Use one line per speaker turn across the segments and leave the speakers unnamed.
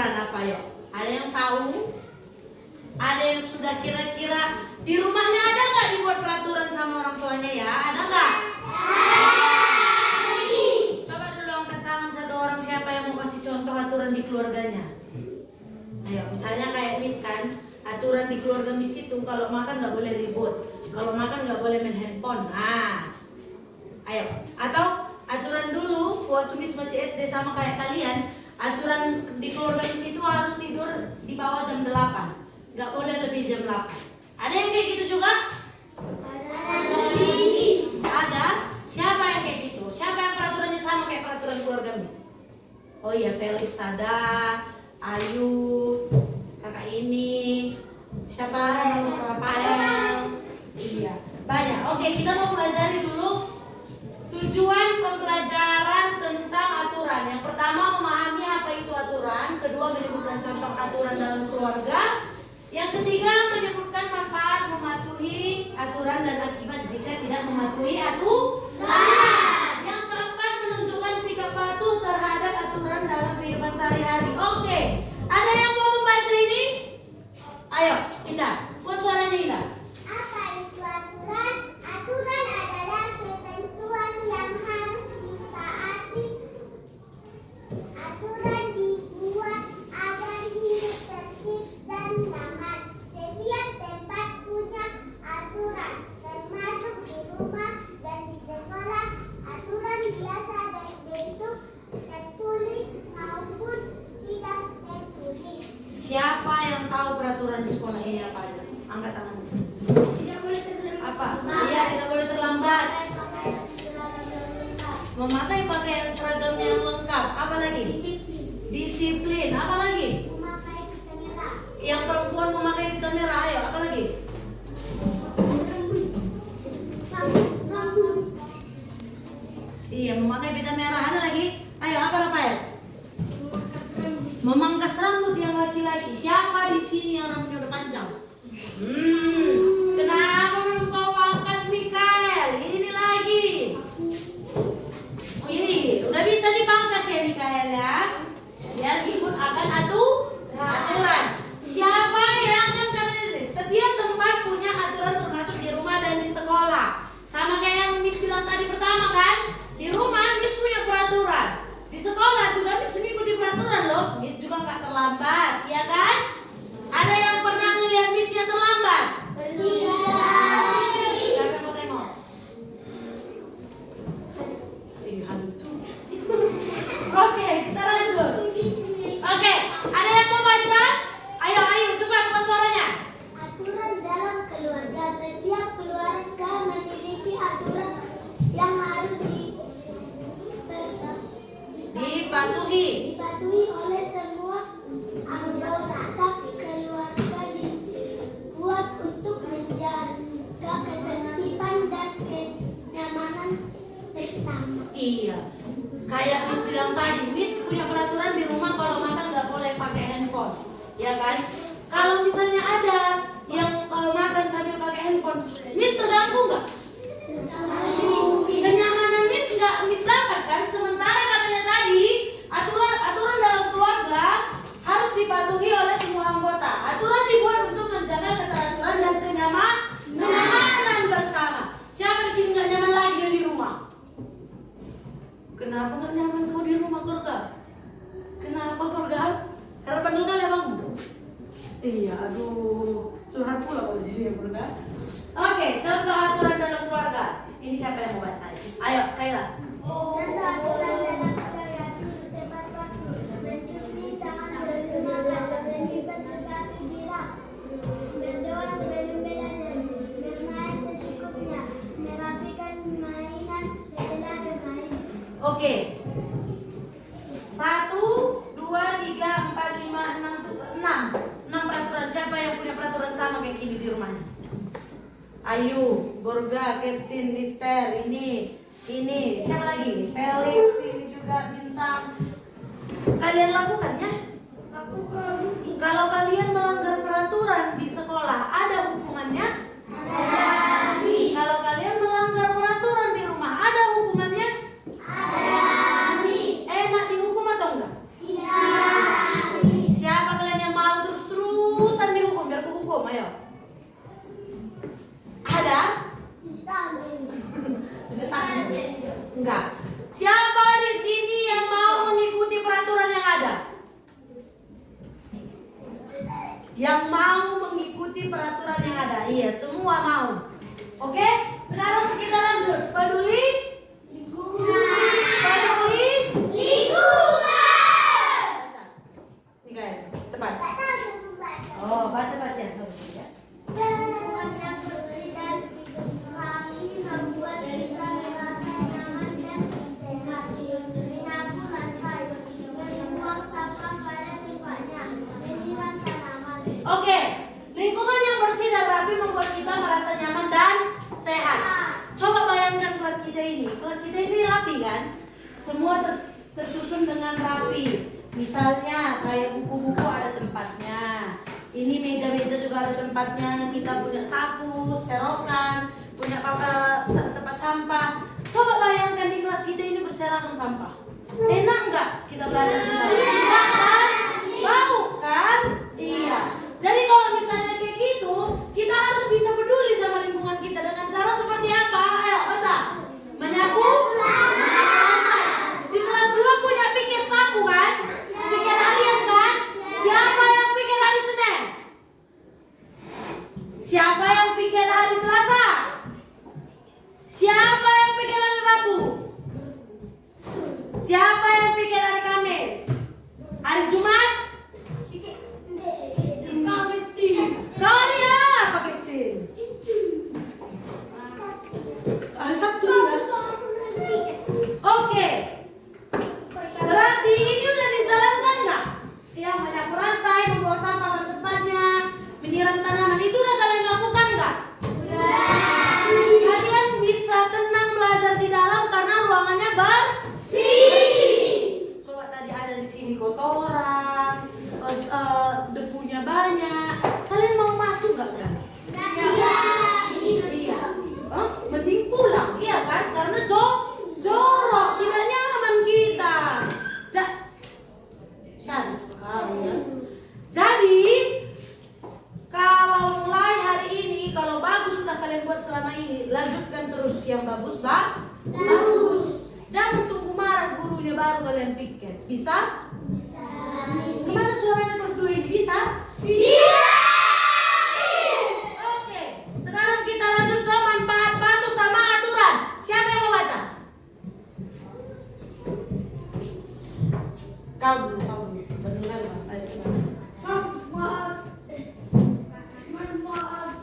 aturan apa yuk? Ada yang tahu? Ada yang sudah kira-kira di rumahnya ada nggak dibuat peraturan sama orang tuanya ya? Ada nggak? Coba dulu angkat tangan satu orang, siapa yang mau kasih contoh aturan di keluarganya? Ayo, misalnya kayak Miss kan, aturan di keluarga Miss itu kalau makan nggak boleh ribut, kalau makan nggak boleh main handphone. Nah, ayo. Atau aturan dulu waktu Miss masih SD sama kayak kalian, aturan di keluarga Miss itu harus tidur di bawah jam 8, nggak boleh lebih jam 8. Ada yang kayak gitu juga? Ada. Siapa yang kayak gitu? Siapa yang peraturannya sama kayak peraturan keluarga Miss? Oh iya, Felix ada, Ayu, kakak ini, siapa? Rafael. Iya, banyak. Oke, kita mau pelajari dulu tujuan pembelajaran tentang aturan. Yang pertama, memahami apa itu aturan. Kedua, menyebutkan contoh aturan dalam keluarga. Yang ketiga, menyebutkan manfaat mematuhi aturan dan akibat jika tidak mematuhi aturan. Yang keempat, menunjukkan sikap patuh terhadap aturan dalam kehidupan sehari-hari. Oke, ada yang mau membaca ini? Ayo, Indah, buat suaranya Indah.
Apa itu aturan? Aturan adalah ketentuan yang harus ditaati. Aturan dibuat agar hidup tertib dan nyaman. Setiap tempat punya aturan, termasuk di rumah dan di sekolah. Aturan biasa berbentuk tertulis maupun tidak tertulis.
Siapa yang tahu peraturan di sekolah ini apa aja? Angkat tangan.
Tidak boleh terlambat.
Apa? Iya, tidak boleh terlambat. Memakai pakaian seragam yang lengkap. Apa lagi?
Disiplin.
Disiplin. Apa lagi?
Memakai pita merah.
Yang perempuan memakai pita merah. Ayo, apa lagi?
Rambut.
Iya, memakai pita merah. Ada lagi? Ayo, apa Rafael?
Memangkas rambut.
Memangkas rambut yang laki-laki. Siapa di sini yang rambutnya udah panjang? Kenapa belum kau pangkas, Mikael? Ini lagi. Oh iya, udah bisa dipangkas ya Mikael ya. Biar ikut akan aturan. Siapa yang kan katanya setiap tempat punya aturan termasuk di rumah dan di sekolah. Sama kayak yang Miss bilang tadi pertama kan? Di rumah Miss punya peraturan. Di sekolah juga Miss mengikuti peraturan loh. Miss juga nggak terlambat, ya kan? Ada yang pernah ngeliat Missnya terlambat? Siapa yang mau tengok? Oke, kita lanjut. Oke, ada yang mau baca? Ayo, cepat buka suaranya.
Aturan dalam keluarga. Setiap keluarga memiliki aturan yang harus
Dipatuhi.
dipatuhi oleh semua anggota. Tapi keluarga dibuat untuk menjaga ketertiban dan kenyamanan bersama.
Iya. Kayak Miss bilang tadi, Miss punya peraturan di rumah kalau makan nggak boleh pakai handphone, ya kan? Kalau misalnya ada yang makan sambil pakai handphone, Miss terganggu nggak? Kenyamanan Miss nggak Miss dapat kan? Sementara katanya tadi aturan dalam keluarga harus dipatuhi oleh semua anggota. Aturan dibuat untuk menjaga keteraturan dan kenyamanan bersama. Siapa di sini nggak nyaman lagi di rumah? Kenapa nggak nyaman kau di rumah, Gorga? Kenapa, Gorga? Karena pandel kali abang? Iya, aduh, curhat pula kalau di sini ya, Gorga. Oke, contoh aturan dalam keluarga. Ini siapa yang mau baca? Ayo, Kayla.
Contoh aturan dalam keluarga tepat waktu, mencuci tangan sebelum makan, menyipat sepatu di rak, berdoa sebelum belajar, bermain secukupnya, merapikan mainan setelah bermain.
Oke. 1, 2, 3, 4, 5, 6. 6 peraturan. Siapa yang punya peraturan sama kayak gini di rumahnya? Ayu, Gorga, Kestin, Mister, ini. Siapa lagi? Felix, ini juga Bintang. Kalian lakukan ya? Kalau kalian melanggar peraturan di sekolah, ada hukumannya? Kalau kalian melanggar peraturan di rumah, ada hukumannya? Enak dihukum atau enggak? Enggak. Siapa di sini yang mau mengikuti peraturan yang ada? Yang mau mengikuti peraturan yang ada? Iya, semua mau. Oke, sekarang kita lanjut. Peduli lingkungan. Peduli lingkungan. Baca. Mikael, cepat. Oh, baca ya.
Lingkungan yang bersih dan rapi membuat kita merasa nyaman dan sehat. Menyapu lantai, membuang sampah pada tempatnya, menyiram tanaman.
Oke, lingkungan yang bersih dan rapi membuat kita merasa nyaman dan sehat. Coba bayangkan kelas kita ini. Kelas kita ini rapi kan? Semua tersusun dengan rapi. Misalnya kayak buku-buku ada tempatnya. Ini meja-meja juga ada tempatnya. Kita punya sapu, serokan, punya tempat sampah. Coba bayangkan di kelas kita ini berserakan sampah. Enak nggak kita belajar di dalam? Enak kan? Bau kan? Iya. Jadi kalau misalnya kayak gitu, kita harus bisa peduli sama lingkungan kita dengan cara seperti apa? Ayo baca. Menyapu lantai. Di kelas 2 punya piket sapu kan? Piket harian kan? Siapa yang piket hari Senin? Siapa yang piket hari Selasa? Siapa yang piket hari Rabu? Siapa yang piket hari Kamis? Hari Jumat? Kau hari apa, Kristin? Hari Sabtu ya? Oke. Berarti ini udah dijalankan nggak? Yang menyapu lantai, membawa sampah pada tempatnya, menyiram tanaman, itu udah kalian lakukan nggak? Kalian bisa tenang belajar di dalam karena ruangannya bersih. Coba tadi ada di sini kotoran, debunya banyak. Kalian mau masuk nggak kan? Iya. Mending pulang, iya kan? Karena jorok, tidak nyaman kita. Jadi kalau mulai hari ini, kalau bagus sudah kalian buat selama ini, lanjutkan terus yang bagus, bagus. Jangan tunggu marah gurunya baru kalian piket. Bisa? Gimana suaranya kelas 2 ini? Bisa? Oke, sekarang kita lanjut ke manfaat patuh sama aturan. Siapa yang mau baca? Kau dulu. Benar nggak?
Manfaat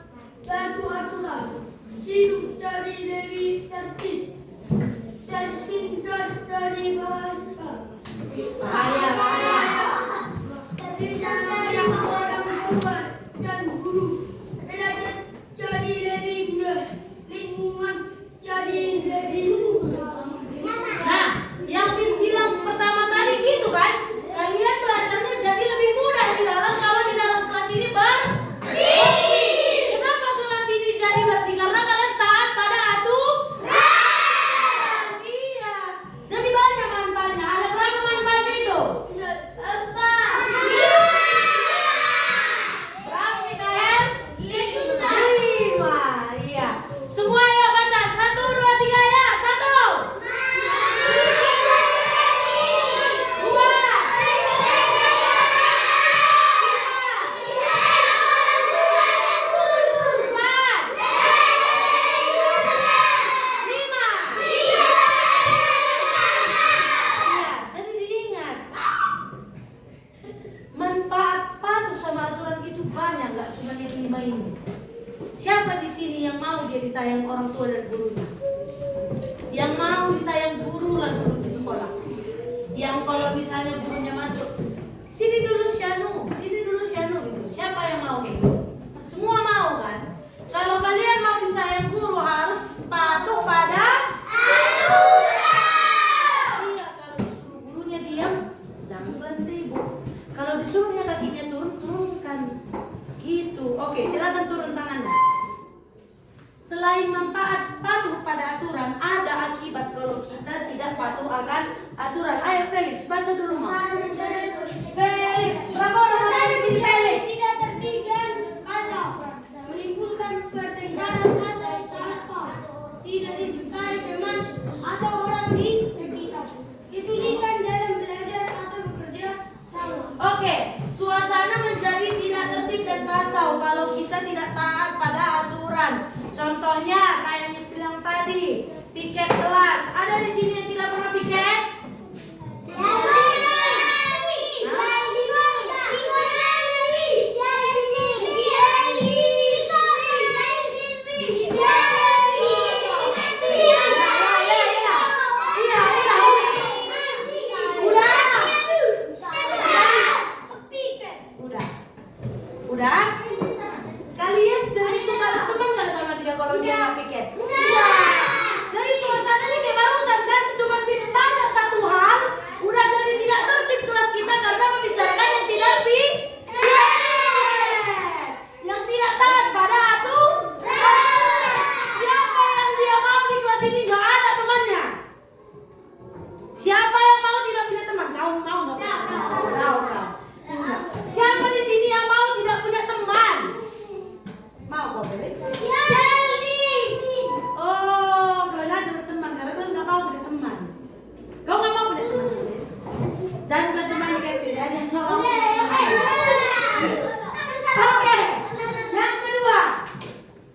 patuh aturan. Hidup dari Dewi tertib. Terhindar dari bahaya.
Bahaya.
Bisa dari orang tua dan guru. Belajar jadi lebih mudah. Lingkungan jadi lebih mudah.
Nah, yang Miss bilang pertama tadi gitu kan? Kalian belajarnya jadi lebih mudah di dalam kalau di dalam kelas ini bersih. Kenapa kelas ini jadi bersih? Karena kalian taat pada aturan. Iya. Jadi banyak manfaatnya. Ada berapa manfaatnya itu? Berapa, Mikael? 5. Iya. Semua ya baca. 1, 2, 3 ya. 1. 2. 4. 5. Iya, jadi diingat. Manfaat patuh sama aturan itu banyak, nggak cuma yang 5 ini. Siapa di sini yang mau dia disayang orang tua dan gurunya? Yang mau disayang guru dan guru di sekolah? Yang kalau misalnya gurunya masuk, sini dulu Syanu gitu. Siapa yang mau kayak gitu? Semua mau kan? Kalau kalian mau disayang guru harus patuh pada aturan. Iya, kalau disuruh gurunya diam, jangan berhenti Bu. Kalau disuruhnya kakinya turunkan. Gitu. Oke, silakan turun tangannya. Selain manfaat patuh pada aturan, ada akibat kalau kita tidak patuh akan aturan. Ayo Felix, baca dulu Ma. Felix, berapa orang ada di sini Felix?
Tidak tertib dan kacau. Menimbulkan ketegangan atau salah paham. Tidak disukai teman atau orang di
aturan. Contohnya kayak yang Miss bilang tadi, piket kelas. Ada di sini yang tidak pernah piket? Udah. Udah? Kalian jadi suka berteman nggak sama dia kalau dia nggak piket? Iya. Jadi suasananya kayak barusan kan, cuma bisa tanya satu hal, udah jadi tidak tertib kelas kita karena membicarakan yang tidak piket, yang tidak taat pada aturan. Siapa yang dia mau di kelas ini nggak ada temannya? Siapa yang mau tidak punya teman? Kau mau nggak? Kau. Siapa di sini yang mau tidak punya teman? Mau kau Felix? Oh, kalian aja berteman karena kalian nggak mau punya teman. Kau nggak mau punya teman? Jangan bukan teman guys, tidak ada yang nggak mau. Oke, yang kedua,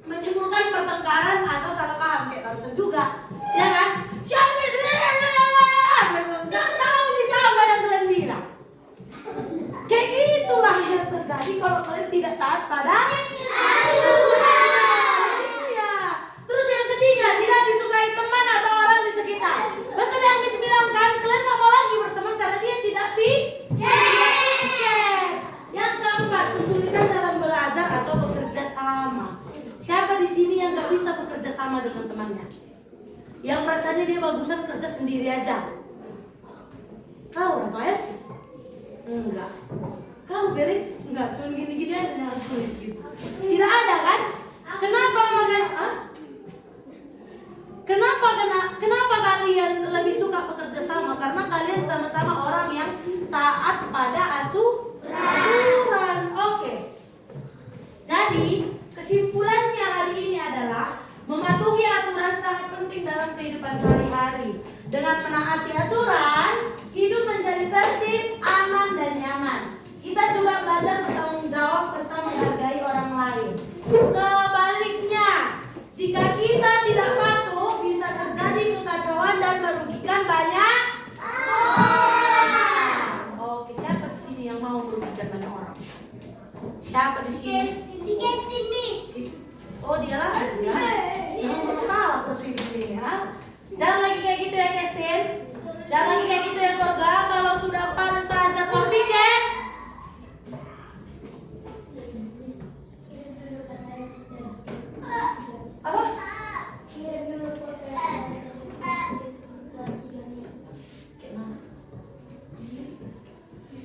menimbulkan pertengkaran atau salah paham kayak barusan juga, ya kan? Jangan nggak tahu nih sama yang kalian bilang. Kayak gitulah yang terjadi kalau kalian tidak taat pada aturan. Iya. Terus yang ketiga, tidak disukai teman atau orang di sekitar. Betul yang Miss bilang kan, kalian nggak mau lagi berteman karena dia tidak piket. Yang keempat, kesulitan dalam belajar atau bekerja sama. Siapa di sini yang nggak bisa bekerja sama dengan temannya? Yang rasanya dia bagusan kerja sendiri aja. Kau Rafael? Enggak. Kau Felix? Enggak, cuma gini-gini aja yang tulis gitu. Tidak ada kan? Kenapa makanya? Kenapa kalian lebih suka bekerja sama? Karena kalian sama-sama orang yang taat pada aturan. Oke. Jadi kesimpulannya hari ini adalah mematuhi aturan sangat penting dalam kehidupan sehari-hari. Dengan menaati aturan, hidup menjadi tertib, aman, dan nyaman. Kita juga belajar bertanggung jawab serta menghargai orang lain. Sebaliknya, jika kita tidak patuh, bisa terjadi kekacauan dan merugikan banyak orang. Oke, siapa di sini yang mau merugikan banyak orang? Siapa di sini? Oh, dia lah. Yang bersalah terus ini ya. Jangan lagi kayak gitu ya, Kestin. Jangan lagi kayak gitu ya, Korga. Kalau sudah pada saja topik ya. Apa?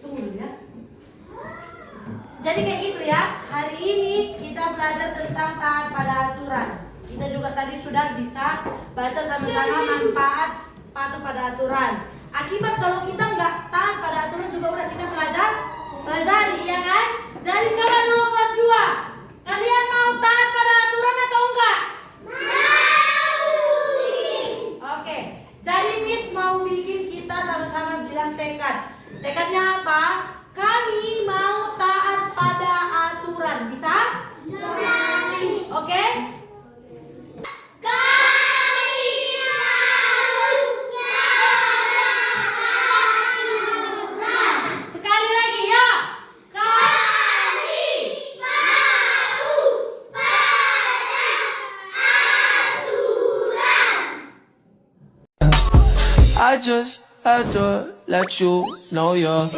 Tunggu ya. Jadi kayak gitu ya. Hari ini kita belajar tentang taat pada aturan. Kita juga tadi sudah bisa baca sama-sama manfaat patuh pada aturan. Akibat kalau kita nggak taat pada aturan juga udah kita pelajari, ya kan? Jadi coba dulu kelas 2. Kalian mau taat pada aturan atau enggak? Mau. Oke. Jadi Miss mau bikin kita sama-sama bilang tekad. Tekadnya apa? Kami mau taat pada aturan. Bisa? Bisa. Oke?
I just had to let you know you're